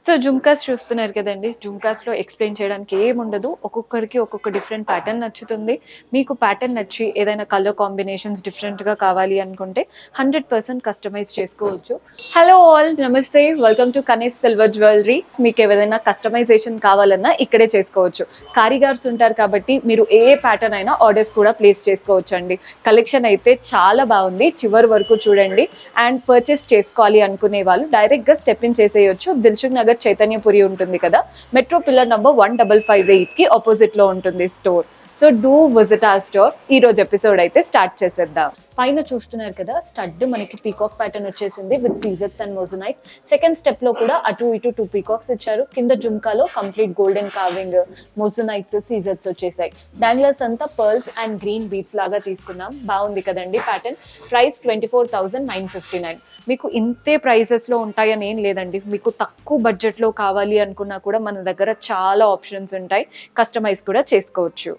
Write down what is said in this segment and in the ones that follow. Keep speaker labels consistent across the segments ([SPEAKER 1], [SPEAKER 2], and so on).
[SPEAKER 1] So jhumkas చూస్తున్నారు కదండి. జుమ్కాస్‌లో explain చేయడానికి ఏముండదు. ఒక్కొక్కరికి ఒక్కొక్క డిఫరెంట్ ప్యాటర్న్ నచ్చుతుంది. మీకు ప్యాటర్న్ నచ్చి ఏదైనా కలర్ కాంబినేషన్స్ డిఫరెంట్‌గా కావాలి అనుకుంటే 100% కస్టమైజ్ చేసుకోవచ్చు. హలో ఆల్, నమస్తే. Welcome to Kanish silver jewellery. మీకు ఏదైనా కస్టమైజేషన్ కావాలన్నా ఇక్కడే చేసుకోవచ్చు. కారిగార్స్ ఉంటారు కాబట్టి మీరు ఏ ప్యాటర్న్ అయినా ఆర్డర్స్ కూడా ప్లేస్ చేసుకోవచ్చండి. కలెక్షన్ అయితే చాలా బాగుంది. చివరి వరకు చూడండి. అండ్ పర్చేస్ చేసుకోవాలి అనుకునే వాళ్ళు డైరెక్ట్‌గా స్టెప్ ఇన్ చేసేయొచ్చు. దిల్సుఖ్ నగర్ చైతన్యపురి ఉంటుంది కదా, మెట్రో పిల్లర్ నంబర్ 1558 కి ఆపోజిట్ లో ఉంటుంది స్టోర్. సో డూ విజిట్ ఆ స్టోర్. ఈ రోజు ఎపిసోడ్ అయితే స్టార్ట్ చేసేద్దాం. పైన చూస్తున్నారు కదా, స్టడ్ మనకి పీకాక్ ప్యాటర్న్ వచ్చేసింది విత్ సీజెట్స్ అండ్ మోజనైట్. సెకండ్ స్టెప్ లో కూడా అటు ఇటు 2 పీకాక్స్ ఇచ్చారు. కింద జుమ్కాలో కంప్లీట్ గోల్డెన్ కార్వింగ్, మోజనైట్స్, సీజెట్స్ వచ్చేసాయి. డాంగ్లర్స్ అంతా పర్ల్స్ అండ్ గ్రీన్ బీట్స్ లాగా తీసుకున్నాం. బాగుంది కదండి ప్యాటర్న్. ప్రైస్ 24,959. మీకు ఇంతే ప్రైజెస్ లో ఉంటాయని ఏం లేదండి. మీకు తక్కువ బడ్జెట్ లో కావాలి అనుకున్నా కూడా మన దగ్గర చాలా ఆప్షన్స్ ఉంటాయి. కస్టమైజ్ కూడా చేసుకోవచ్చు.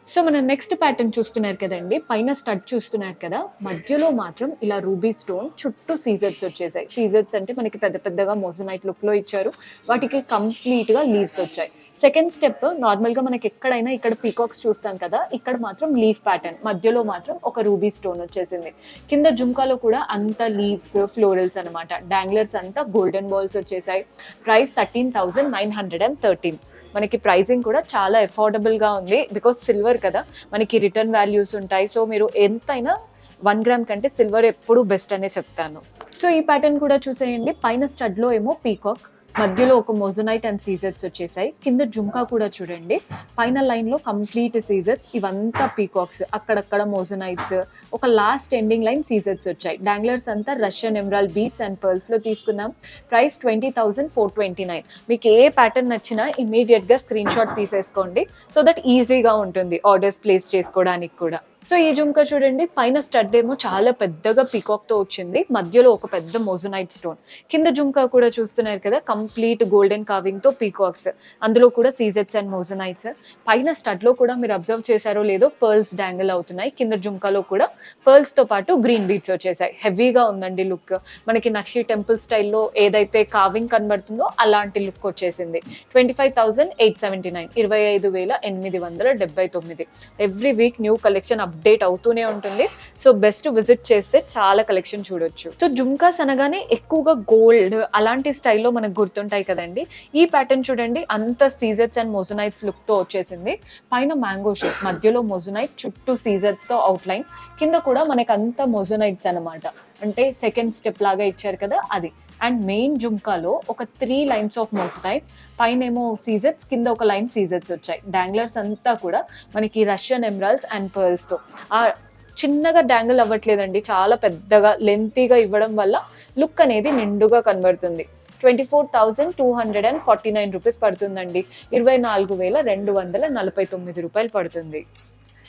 [SPEAKER 1] సో మన నెక్స్ట్ ప్యాటర్న్ చూస్తున్నారు కదండి. పైన స్టడ్ చూస్తున్నారు కదా, మధ్యలో మాత్రం ఇలా రూబీ స్టోన్ చుట్టూ సీజెట్స్ వచ్చేసాయి. సీజెట్స్ అంటే మనకి పెద్ద పెద్దగా మోజనైట్ లుక్ లో ఇచ్చారు. వాటికి కంప్లీట్ గా లీవ్స్ వచ్చాయి. సెకండ్ స్టెప్ నార్మల్ గా మనకి ఎక్కడైనా ఇక్కడ పీకాక్స్ చూస్తాం కదా, ఇక్కడ మాత్రం లీఫ్ ప్యాటర్న్, మధ్యలో మాత్రం ఒక రూబీ స్టోన్ వచ్చేసింది. కింద జుమ్కాలో కూడా అంత లీవ్స్, ఫ్లోరల్స్ అనమాట. డాంగ్లర్స్ అంతా గోల్డెన్ బాల్స్ వచ్చేసాయి. ప్రైస్ 13,913. మనకి ప్రైసింగ్ కూడా చాలా అఫోర్డబుల్గా ఉంది. బికాస్ సిల్వర్ కదా, మనకి రిటర్న్ వాల్యూస్ ఉంటాయి. సో మీరు ఎంతైనా 1 గ్రామ్ కంటే సిల్వర్ ఎప్పుడు బెస్ట్ అనే చెప్తాను. సో ఈ ప్యాటర్న్ కూడా చూసేయండి. పైన స్టడ్లో ఏమో పీకాక్, మధ్యలో ఒక మోజనైట్ అండ్ సీజెట్స్ వచ్చేసాయి. కింద జుమ్కా కూడా చూడండి. పైన లైన్ లో కంప్లీట్ సీజెట్స్, ఇవంతా పీకాక్స్, అక్కడక్కడ మోజనైట్స్, ఒక లాస్ట్ ఎండింగ్ లైన్ సీజెట్స్ వచ్చాయి. డాంగ్లర్స్ అంతా Russian emerald beats and pearls లో తీసుకున్నాం. ప్రైస్ 20,429. మీకు ఏ ప్యాటర్న్ నచ్చినా ఇమీడియట్ గా స్క్రీన్ షాట్ తీసేసుకోండి. సో దట్ ఈజీగా ఉంటుంది ఆర్డర్స్ ప్లేస్ చేసుకోవడానికి కూడా. సో ఈ జుమ్కా చూడండి. పైన స్టడ్ ఏమో చాలా పెద్దగా పీకాక్ తో వచ్చింది. మధ్యలో ఒక పెద్ద మోజనైట్ స్టోన్. కింద జుమ్కా కూడా చూస్తున్నారు కదా, కంప్లీట్ గోల్డెన్ కార్వింగ్ తో పీకాక్స్, అందులో కూడా సీజెట్స్ అండ్ మోజనైట్స్. పైన స్టడ్ లో కూడా మీరు అబ్జర్వ్ చేశారో లేదో, పర్ల్స్ డాంగిల్ అవుతున్నాయి. కింద జుమ్కాలో కూడా పర్ల్స్ తో పాటు గ్రీన్ బీట్స్ వచ్చేసాయి. హెవీగా ఉందండి లుక్. మనకి నక్షి టెంపుల్ స్టైల్లో ఏదైతే కార్వింగ్ కనబడుతుందో అలాంటి లుక్ వచ్చేసింది. 25,879, 25,879. Every week new collection update అవుతూనే ఉంటుంది. సో బెస్ట్ విజిట్ చేస్తే చాలా కలెక్షన్ చూడొచ్చు. సో జుమ్కాస్ అనగానే ఎక్కువగా గోల్డ్ అలాంటి స్టైల్లో మనకు గుర్తుంటాయి కదండి. ఈ ప్యాటర్న్ చూడండి, అంత సీజెట్స్ అండ్ మోజనైట్స్ లుక్ తో వచ్చేసింది. పైన మ్యాంగో షేప్, మధ్యలో మోజనైట్, చుట్టూ సీజెట్స్ తో అవుట్ లైన్. కింద కూడా మనకి అంత మోజనైట్స్ అనమాట. అంటే సెకండ్ స్టెప్ లాగా ఇచ్చారు కదా అది. అండ్ మెయిన్ జుమ్కాలో ఒక 3 లైన్స్ ఆఫ్ మోజనైట్స్, పైన ఏమో సీజెట్స్, కింద ఒక లైన్ సీజెట్స్ వచ్చాయి. డాంగ్లర్స్ అంతా కూడా మనకి రష్యన్ ఎమరాల్డ్స్ అండ్ పర్ల్స్ తో. ఆ చిన్నగా డాంగిల్ అవ్వట్లేదండి, చాలా పెద్దగా లెంతీగా ఇవ్వడం వల్ల లుక్ అనేది నిండుగా కనబడుతుంది. 24,249 రూపీస్ పడుతుందండి. 24,249 రూపాయలు పడుతుంది.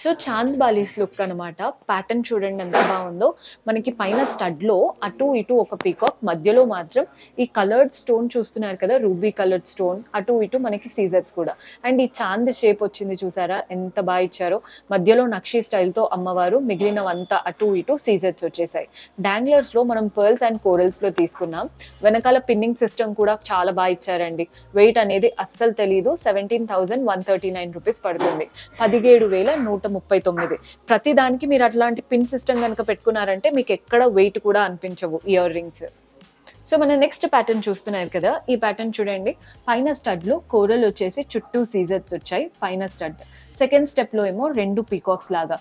[SPEAKER 1] సో చాంద్ బాలీస్ లుక్ అనమాట. ప్యాటర్న్ చూడండి ఎంత బాగుందో. మనకి పైన స్టడ్లో అటు ఇటు ఒక పీకాక్, మధ్యలో మాత్రం ఈ కలర్డ్ స్టోన్ చూస్తున్నారు కదా, రూబీ కలర్డ్ స్టోన్, అటు ఇటు మనకి సీజెట్స్ కూడా. అండ్ ఈ చాంద్ షేప్ వచ్చింది చూసారా, ఎంత బాగా ఇచ్చారో. మధ్యలో నక్షి స్టైల్తో అమ్మవారు, మిగిలినవంతా అటు ఇటు సీజెట్స్ వచ్చేసాయి. డాంగ్లర్స్లో మనం పర్ల్స్ అండ్ కోరల్స్లో తీసుకున్నాం. వెనకాల పిన్నింగ్ సిస్టమ్ కూడా చాలా బాగా ఇచ్చారండి. వెయిట్ అనేది అస్సలు తెలీదు. 17,139 రూపీస్ పడుతుంది. 17,139. ప్రతి దానికి మీరు అట్లాంటి పిన్ సిస్టమ్ కనుక పెట్టుకున్నారంటే మీకు ఎక్కడ వెయిట్ కూడా అనిపించవు ఇయర్ రింగ్స్. సో మన నెక్స్ట్ ప్యాటర్న్ చూస్తున్నారు కదా, ఈ ప్యాటర్న్ చూడండి. పైన స్టడ్లో కోరల్ వచ్చేసి చుట్టూ సీజెట్స్ వచ్చాయి. పైన స్టడ్ సెకండ్ స్టెప్లో ఏమో 2 పీకాక్స్ లాగా.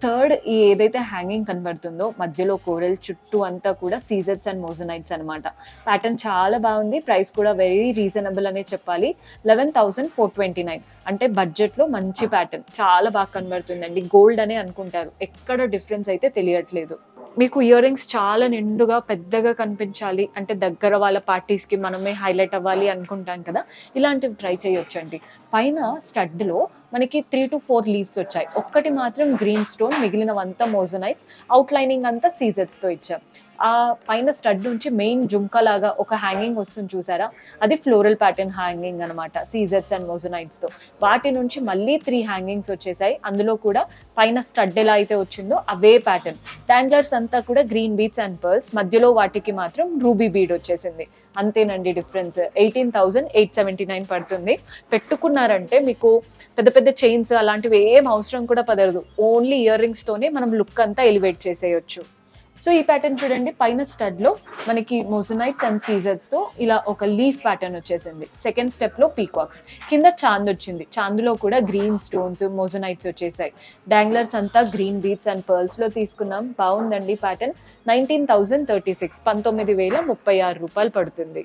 [SPEAKER 1] థర్డ్ ఈ ఏదైతే హ్యాంగింగ్ కనబడుతుందో, మధ్యలో కోరల్, చుట్టూ అంతా కూడా సీజెట్స్ అండ్ మోజనైట్స్ అనమాట. ప్యాటర్న్ చాలా బాగుంది. ప్రైస్ కూడా వెరీ రీజనబుల్ అనే చెప్పాలి. 11,429. అంటే బడ్జెట్లో మంచి ప్యాటర్న్, చాలా బాగా కనబడుతుందండి. గోల్డ్ అనే అనుకుంటారు, ఎక్కడ డిఫరెన్స్ అయితే తెలియట్లేదు. మీకు ఇయర్ రింగ్స్ చాలా నిండుగా పెద్దగా కనిపించాలి అంటే, దగ్గర వాళ్ళ పార్టీస్కి మనమే హైలైట్ అవ్వాలి అనుకుంటాం కదా, ఇలాంటివి ట్రై చేయొచ్చండి. పైన స్టడ్లో మనకి 3 to 4 లీవ్స్ వచ్చాయి. ఒక్కటి మాత్రం గ్రీన్ స్టోన్, మిగిలినవంతా మోజోనైట్స్. అవుట్ లైనింగ్ అంతా సీజెట్స్తో ఇచ్చాం. ఆ పైన స్టడ్ నుంచి మెయిన్ జుంకా లాగా ఒక హ్యాంగింగ్ వస్తుంది చూసారా, అది ఫ్లోరల్ ప్యాటర్న్ హ్యాంగింగ్ అనమాట, సీజెట్స్ అండ్ మోజోనైట్స్తో. వాటి నుంచి మళ్ళీ 3 హ్యాంగింగ్స్ వచ్చేసాయి. అందులో కూడా పైన స్టడ్ ఎలా అయితే వచ్చిందో అవే ప్యాటర్న్. డాంగ్లర్స్ అంతా కూడా గ్రీన్ బీడ్స్ అండ్ పర్ల్స్, మధ్యలో వాటికి మాత్రం రూబీ బీడ్ వచ్చేసింది. అంతేనండి డిఫరెన్స్. 18,879 పడుతుంది. పెట్టుకున్నారంటే మీకు పెద్ద పెద్ద చైన్స్ అలాంటివి ఏం అవసరం కూడా పడదు. ఓన్లీ ఇయర్ రింగ్స్తోనే మనం లుక్ అంతా ఎలివేట్ చేసేయచ్చు. సో ఈ ప్యాటర్న్ చూడండి, పైన స్టడ్ లో మనకి మోజోనైట్స్ అండ్ సీజర్స్ తో ఇలా ఒక లీఫ్ ప్యాటర్న్ వచ్చేసింది. సెకండ్ స్టెప్ లో పీకాక్స్, కింద చాంద్ వచ్చింది. చాందులో కూడా గ్రీన్ స్టోన్స్, మోజోనైట్స్ వచ్చేసాయి. డాంగ్లర్స్ అంతా గ్రీన్ బీడ్స్ అండ్ పర్ల్స్ లో తీసుకున్నాం. బాగుందండి ప్యాటర్న్. 19,036, 19,036 రూపాయలు పడుతుంది.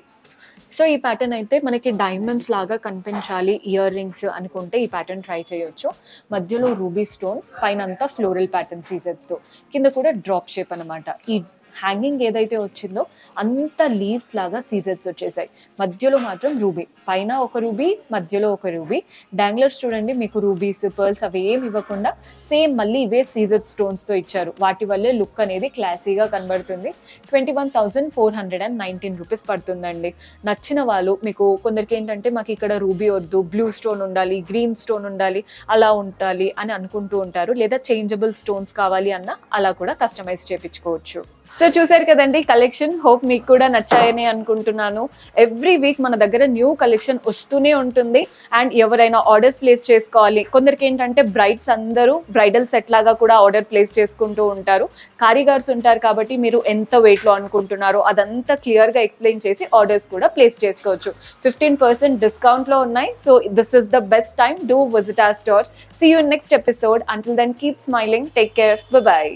[SPEAKER 1] సో ఈ ప్యాటర్న్ అయితే మనకి డైమండ్స్ లాగా కనిపించాలి ఇయర్ రింగ్స్ అనుకుంటే ఈ ప్యాటర్న్ ట్రై చేయొచ్చు. మధ్యలో రూబీ స్టోన్, పైన అంతా ఫ్లోరల్ ప్యాటర్న్ సీజెట్స్తో, కింద కూడా డ్రాప్ షేప్ అనమాట. ఈ హ్యాంగింగ్ ఏదైతే వచ్చిందో అంత లీవ్స్ లాగా సీజెట్స్ వచ్చేసాయి. మధ్యలో మాత్రం రూబీ, పైన ఒక రూబీ, మధ్యలో ఒక రూబీ. డాంగ్లర్స్ చూడండి, మీకు రూబీస్, పర్ల్స్ అవి ఏమి ఇవ్వకుండా సేమ్ మళ్ళీ ఇవే సీజెట్ స్టోన్స్తో ఇచ్చారు. వాటి వల్లే లుక్ అనేది క్లాసీగా కనబడుతుంది. 21,419 రూపీస్ పడుతుందండి. నచ్చిన వాళ్ళు, మీకు కొందరికి ఏంటంటే మాకు ఇక్కడ రూబీ వద్దు, బ్లూ స్టోన్ ఉండాలి, గ్రీన్ స్టోన్ ఉండాలి, అలా ఉండాలి అని అనుకుంటూ ఉంటారు. లేదా చేంజబుల్ స్టోన్స్ కావాలి అన్న అలా కూడా కస్టమైజ్ చేయించుకోవచ్చు. సో చూసారు కదండి కలెక్షన్. హోప్ మీకు కూడా నచ్చాయని అనుకుంటున్నాను. ఎవ్రీ వీక్ మన దగ్గర న్యూ కలెక్షన్ వస్తూనే ఉంటుంది. అండ్ ఎవరైనా ఆర్డర్స్ ప్లేస్ చేసుకోవాలి, కొందరికి ఏంటంటే బ్రైడ్స్ అందరూ బ్రైడల్ సెట్ లాగా కూడా ఆర్డర్ ప్లేస్ చేసుకుంటూ ఉంటారు. కారీగర్స్ ఉంటారు కాబట్టి మీరు ఎంత వెయిట్లో అనుకుంటున్నారో అదంతా క్లియర్గా ఎక్స్ప్లెయిన్ చేసి ఆర్డర్స్ కూడా ప్లేస్ చేసుకోవచ్చు. 15% డిస్కౌంట్లో ఉన్నాయి. So this is the best time. Do visit our store. See you in next episode. Until then keep smiling. Take care. By.